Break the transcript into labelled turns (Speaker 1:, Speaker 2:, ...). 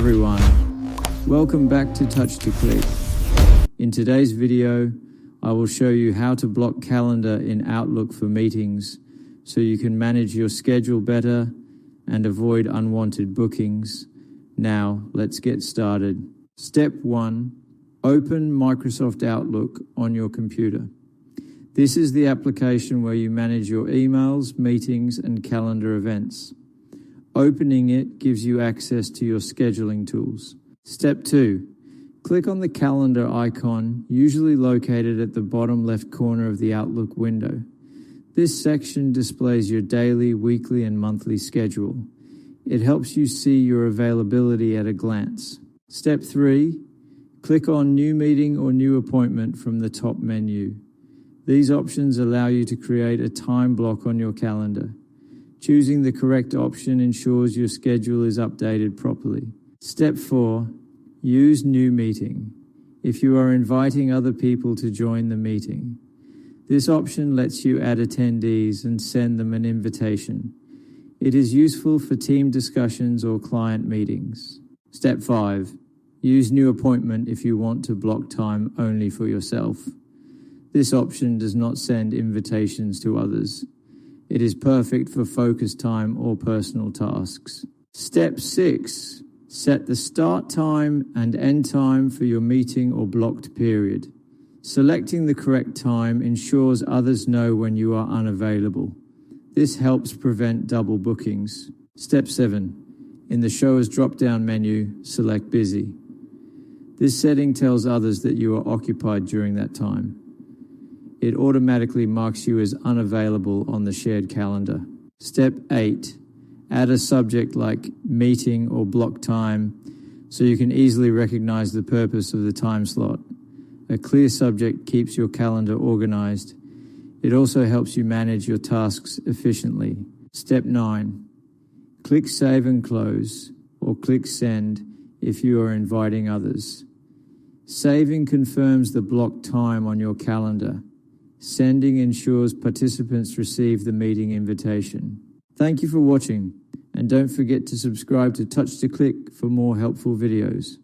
Speaker 1: everyone, welcome back to Touch to Click. In today's video, I will show you how to block calendar in Outlook for meetings so you can manage your schedule better and avoid unwanted bookings. Now, let's get started. Step 1. Open Microsoft Outlook on your computer. This is the application where you manage your emails, meetings, and calendar events. Opening it gives you access to your scheduling tools. Step 2. Click on the calendar icon, usually located at the bottom left corner of the Outlook window. This section displays your daily, weekly, and monthly schedule. It helps you see your availability at a glance. Step 3. Click on New Meeting or New Appointment from the top menu. These options allow you to create a time block on your calendar. Choosing the correct option ensures your schedule is updated properly. Step 4. Use New Meeting if you are inviting other people to join the meeting. This option lets you add attendees and send them an invitation. It is useful for team discussions or client meetings. Step 5. Use New Appointment if you want to block time only for yourself. This option does not send invitations to others. It is perfect for focus time or personal tasks. Step 6. Set the start time and end time for your meeting or blocked period. Selecting the correct time ensures others know when you are unavailable. This helps prevent double bookings. Step 7. In the Show As drop-down menu, select Busy. This setting tells others that you are occupied during that time. It automatically marks you as unavailable on the shared calendar. Step 8. Add a subject like meeting or block time so you can easily recognize the purpose of the time slot. A clear subject keeps your calendar organized. It also helps you manage your tasks efficiently. Step 9. Click Save and Close or click Send if you are inviting others. Saving confirms the blocked time on your calendar. Sending ensures participants receive the meeting invitation. Thank you for watching, and don't forget to subscribe to Touch to Click for more helpful videos.